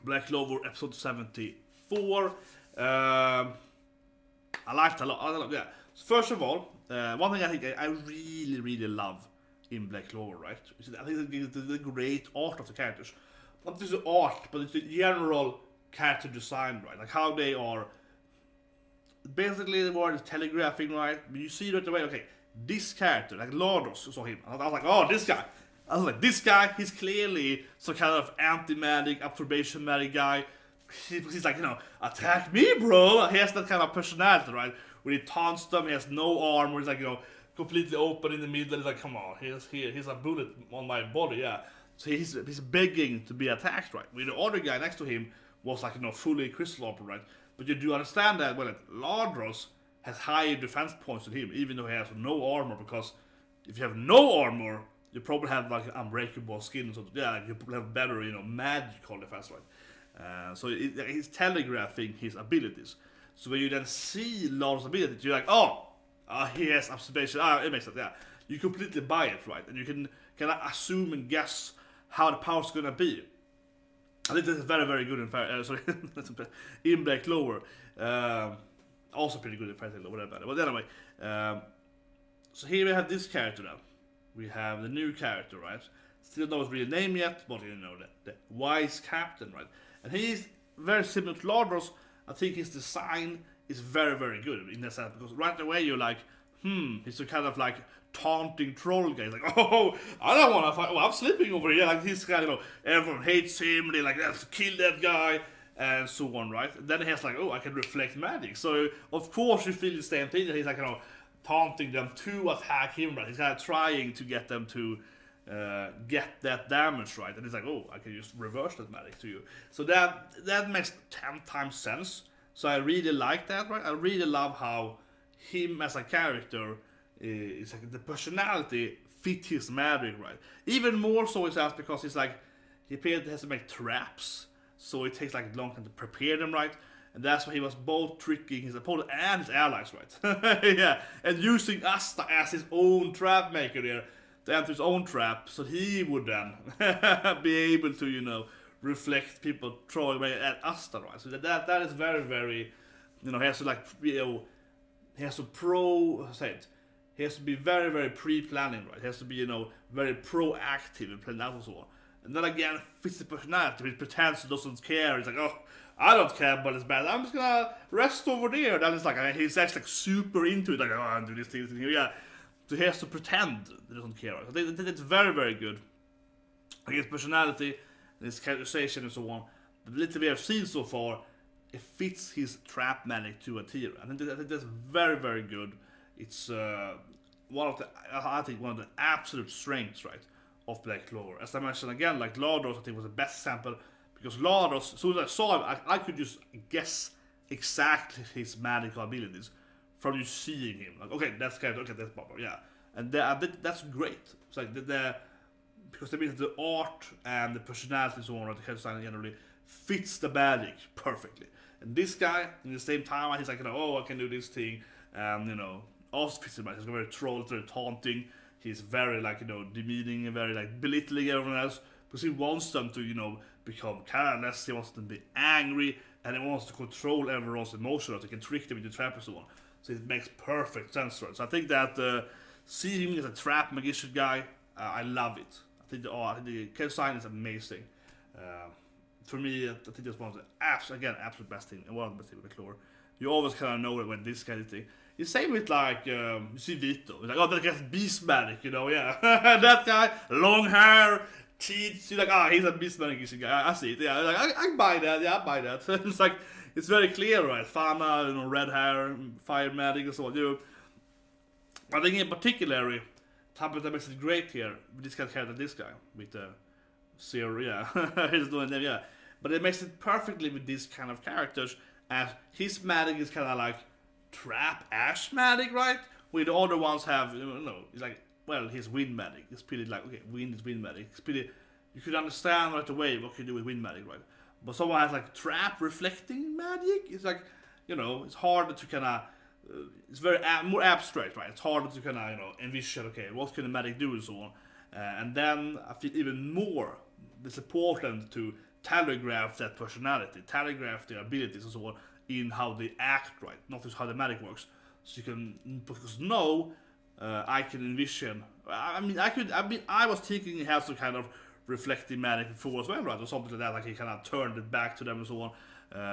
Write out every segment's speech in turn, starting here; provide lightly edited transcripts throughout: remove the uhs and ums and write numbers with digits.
Black Clover episode 74. I liked it a lot. Yeah. So first of all, one thing I think I really love in Black Clover, right? I think it's the great art of the characters. Not just the art, but it's the general character design, right? Like how they are. Basically, the word is telegraphing, right? But you see right away, okay, this character, like Lardos, saw him. I was like, oh, this guy. I was like, this guy, he's clearly some kind of anti-magic, absorption magic guy. He's like, you know, attack me, bro. He has that kind of personality, right? Where he taunts them, he has no armor, he's like, you know, completely open in the middle. He's like, come on, here's a bullet on my body, yeah. So he's begging to be attacked, right? With the other guy next to him was like, you know, fully crystal armor, right? But you do understand that, well, Lardros has higher defense points than him, even though he has no armor, because if you have no armor, you probably have like unbreakable skin, so yeah, like you probably have better, you know, magical defense, right? So he's telegraphing his abilities. So when you then see Lardros' abilities, you're like, oh, he has observation. It makes sense, yeah. You completely buy it, right? And you can kind of assume and guess how the power's gonna be. I think this is very good in Black Clover. Also pretty good in Fairy Tail, whatever. But anyway, so here we have this character now. We have the new character, right? Still don't know his real name yet, but you know, the wise captain, right? And he's very similar to Lardros. I think his design is very good in that sense, because right away you're like, he's a kind of like taunting troll guy. He's like, oh, I don't want to fight. Oh, I'm sleeping over here. Like this guy, you know, everyone hates him. They like, let's kill that guy, and so on, right? And then he has like, oh, I can reflect magic. So of course you feel the same thing. That he's like, you know, taunting them to attack him, right? He's kind of trying to get them to get that damage, right? And he's like, oh, I can just reverse that magic to you. So that makes 10 times sense. So I really like that, right? I really love how him as a character is like the personality fit his magic, right? Even more so is that because he's like, he apparently has to make traps, so it takes like a long time to prepare them, right? And that's why he was both tricking his opponent and his allies, right? Yeah, and using Asta as his own trap maker there to enter his own trap, so he would then be able to, you know, reflect people throwing away at Asta, right? So that is very, you know, he has to like, you know, he has to he has to be very pre-planning, right? He has to be, you know, very proactive and plan out and so on. And then again, fits the personality. He pretends he doesn't care. He's like, oh, I don't care about this bad. I'm just gonna rest over there. Then it's like, he's actually like super into it. Like, oh, I'm doing this thing here. Yeah. So he has to pretend he doesn't care. Right? So I think it's very good. Like his personality, and his characterization and so on. The little we have seen so far, it fits his trap magic to a tier. I think that's very good. It's one of the absolute strengths, right, of Black Clover. As I mentioned again, like Lardros, I think was the best example, because Lardros, as soon as I saw him, I could just guess exactly his magical abilities from just seeing him. Like, okay, that's character, okay, that's Barbara, yeah, and that's great. It's like because that means the art and the personality and so on, right, the character design generally fits the magic perfectly. And this guy, in the same time, he's like, you know, oh, I can do this thing, and you know, also fits the magic. He's very troll, very taunting. He's very like, you know, demeaning and very like belittling everyone else, because he wants them to, you know, become careless. He wants them to be angry, and he wants to control everyone's emotions. He can trick them into trap and so on. So it makes perfect sense, right? So I think that seeing him as a trap magician guy, I love it. I think the character design is amazing. For me, I think that's one of the absolute best thing, and one of the best things with the Clover. You always kind of know when this kind of thing. The same with like, you see Vito. It's like, oh, that guy's beast magic, you know, yeah. That guy, long hair, teeth. You're like, he's a beast magic guy. I see it, yeah. Like, I buy that, yeah, I buy that. It's like, it's very clear, right? Fana, you know, red hair, fire magic and so on. You know, I think in particular, Tabatha makes it great here with this kind of character, this guy, with Zero, yeah. He's doing them, yeah. But it makes it perfectly with these kind of characters, as his magic is kind of like trap ash magic, right? Where the other ones have, you know, it's like, well, his wind magic. It's pretty like, okay, wind is wind magic. It's pretty, you could understand right away what you do with wind magic, right? But someone has like trap reflecting magic. It's like, you know, it's harder to kind of, it's very more abstract, right? It's harder to kind of, you know, envision, okay, what can the magic do and so on. And then I feel even more, it's important to telegraph that personality, telegraph their abilities and so on in how they act, right? Not just how the magic works. So you can, because now I can envision. I was thinking he has some kind of reflective magic before as well, right? Or something like that, like he kind of turned it back to them and so on,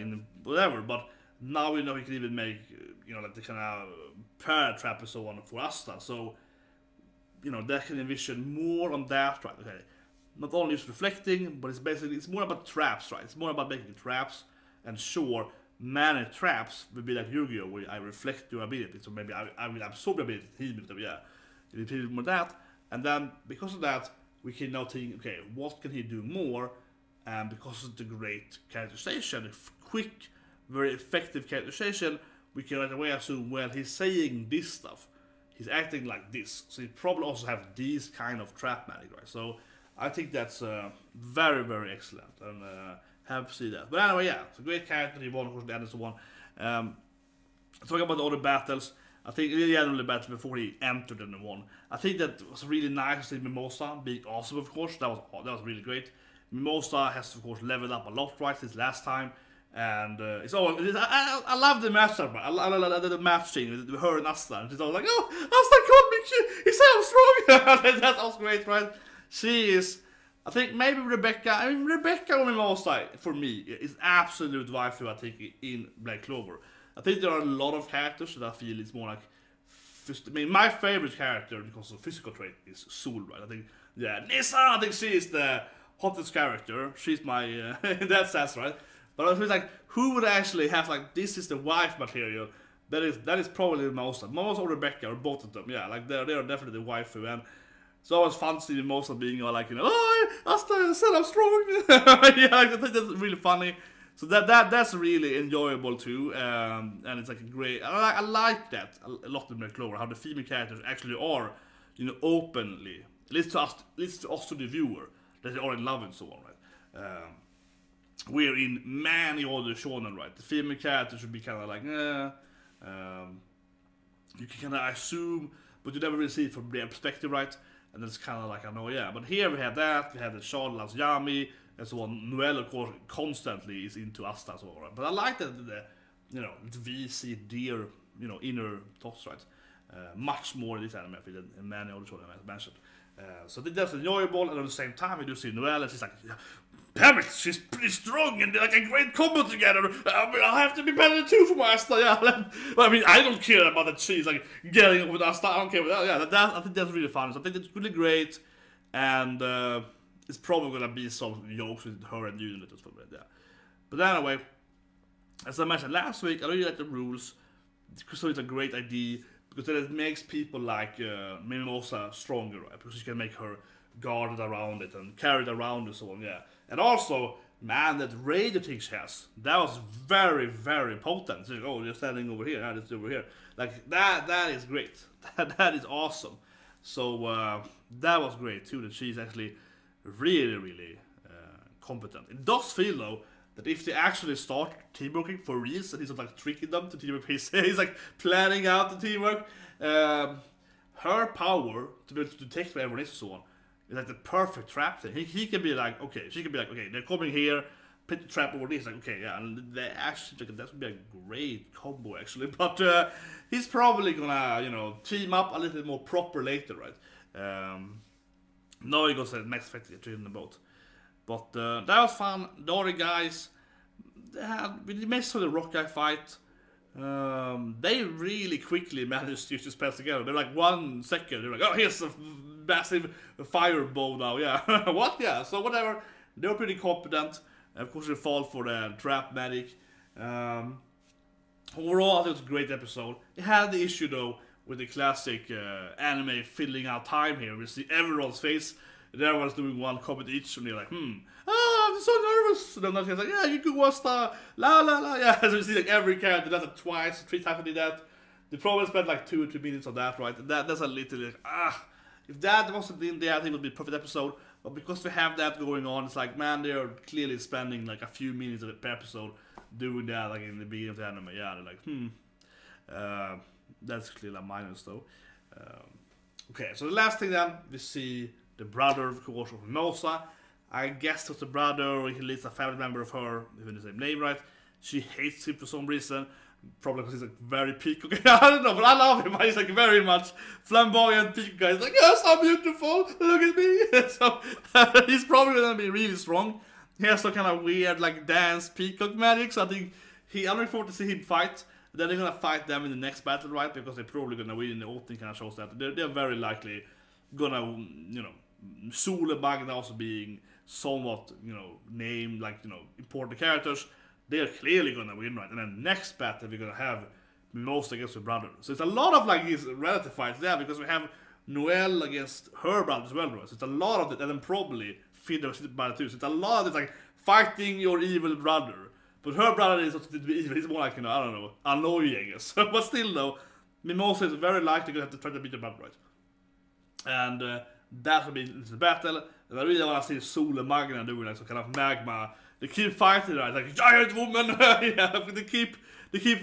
in whatever. But now we know he can even make, like the kind of parrot trap and so on for Asta. So, that can envision more on that, right? Okay. Not only just reflecting, but it's more about traps, right? It's more about making traps, and sure, many traps will be like Yu-Gi-Oh, where I reflect your ability, so maybe I will absorb the ability, you need more that, and then because of that, we can now think, okay, what can he do more? And because of the great characterization, quick, very effective characterization, we can right away assume, well, he's saying this stuff, he's acting like this, so he probably also have these kind of trap magic, right? So I think that's very, very excellent, and happy to see that. But anyway, yeah, it's a great character. He won, of course, the end and so on. Talking about the other battles, I think the general battle before he entered and won, I think that was really nice to see Mimosa being awesome, of course. That was really great. Mimosa has, of course, leveled up a lot right since last time, and I love the matchup. I love the match scene with her and Asta. And she's always like, "Oh, Asta caught me! He's so strong!" That was great, right? She is, I think maybe Rebecca or Mimosa, for me, is absolute waifu, I think, in Black Clover. I think there are a lot of characters that I feel is more like, my favorite character because of physical trait is Sol, right? I think, Nissa, I think she is the hottest character. She's my, in that sense, right? But I feel like, who would actually have, like, this is the wife material? That is probably Mimosa or Rebecca, or both of them, yeah. Like, they are definitely the waifu, and it's always fun seeing Mimosa being all like, oh, Asta said I'm strong. Yeah, I think that's really funny. So that's really enjoyable too, and it's like a great. I like that a lot in Black Clover, how the female characters actually are, openly, at least to us to the viewer, that they are in love and so on, right? We're in many other shonen, right? The female characters should be kind of like, you can kind of assume, but you never really see it from their perspective, right? And it's kind of like, I know, yeah. But here we have that, we have the Charles Yami, and so on. Noelle, of course, constantly is into Asta, so on. But I like that the VC, dear, inner thoughts, right? Much more in this anime, I feel, than in many other shows I mentioned. So that's enjoyable, and at the same time, we do see Noelle, and she's like, damn it, she's pretty strong, and they're like a great combo together. I have to be better too for my Asta, yeah. Well, I mean, I don't care about that she's like getting with Asta, I don't care about that. Yeah, I think that's really fun. So I think it's really great, and it's probably gonna be some jokes with her and Unit and stuff like that. But anyway, as I mentioned last week, I really like the rules, because it's a great idea, because then it makes people like Mimosa stronger, right? Because you can make her guarded around it and carried around and so on, yeah. And also, man, that radio thing she has, that was very, very potent. So, oh, you're standing over here, it's over here. Like, that is great. That is awesome. So, that was great too, that she's actually really, really competent. It does feel, though, that if they actually start teamworking for reals, and he's not like tricking them to teamwork, he's like planning out the teamwork, her power to be able to detect where everyone is and so on, is like the perfect trap thing. He can be like, okay, she can be like, okay, they're coming here, put the trap over this, like, okay, yeah, and they actually, like, that would be a great combo, actually, but he's probably gonna, team up a little bit more proper later, right? Now he goes to max effect in the boat. But that was fun. The other guys, we messed with the rock guy fight. They really quickly managed to use the spells together. They're like 1 second. They're like, oh, here's a massive fire bow now. Yeah, what? Yeah. So whatever. They were pretty competent. Of course, they fall for the trap magic. Overall, I think it was a great episode. It had the issue though with the classic anime filling out time here. We see everyone's face. And everyone's doing one comment each, and you're like, I'm so nervous. And then the guy's like, yeah, you could watch the la la la. Yeah, so you see like every character does it twice, 3 times they did that. They probably spent like 2 or 3 minutes on that, right? And that's a little like, if that wasn't in there, I think it would be a perfect episode. But because we have that going on, it's like, man, they're clearly spending like a few minutes of it per episode doing that, like in the beginning of the anime. Yeah, they're like, that's clearly a minus though. Okay, so the last thing then, we see the brother, of course, of Mimosa. I guess it was a brother, or at least a family member of her, even the same name, right? She hates him for some reason. Probably because he's like very peacock. I don't know, but I love him. He's like very much flamboyant peacock guy. He's like, yes, I'm beautiful. Look at me. So he's probably gonna be really strong. He has some kind of weird like dance peacock magic. So I think I'm looking forward to see him fight. Then they're gonna fight them in the next battle, right? Because they're probably gonna win in the opening. Kind of shows that they're very likely gonna, you know, Sule and Magna also being somewhat, you know, named like, you know, important characters. They're clearly gonna win, right? And then next battle we're gonna have Mimosa against her brother. So it's a lot of like these relative fights there, because we have Noelle against her brother as well, right? So it's a lot of it, and then probably Fiddler by too. So it's a lot of it like fighting your evil brother. But her brother is not evil, he's more like, you know, I don't know, annoying, I guess. But still though, Mimosa is very likely gonna have to try to beat the brother, right? And that will be the battle. And I really want to see Sule and Magna doing like some kind of magma. They keep fighting, right? Like giant woman. Yeah, they keep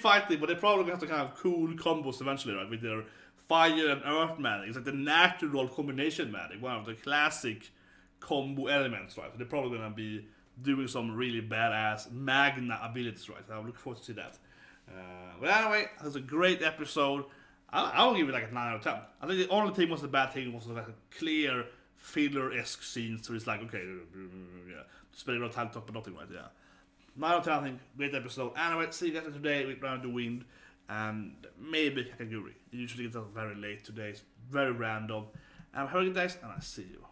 fighting, but they probably have to kind of cool combos eventually, right? With their fire and earth magic. It's like the natural combination magic, one of the classic combo elements, right? So they're probably gonna be doing some really badass Magna abilities, right? So I'm looking forward to see that. But anyway, it was a great episode. I'll give it like a 9 out of 10. I think the only thing was the bad thing was like a clear filler-esque scene, so it's like, okay, yeah, spending a lot of time talking about nothing, right? Yeah. 9 out of 10, I think, great episode. Anyway, see you guys today with Round the Wind, and maybe Kakaguri. It usually gets out very late today, it's very random. Have a good day, and I'll see you.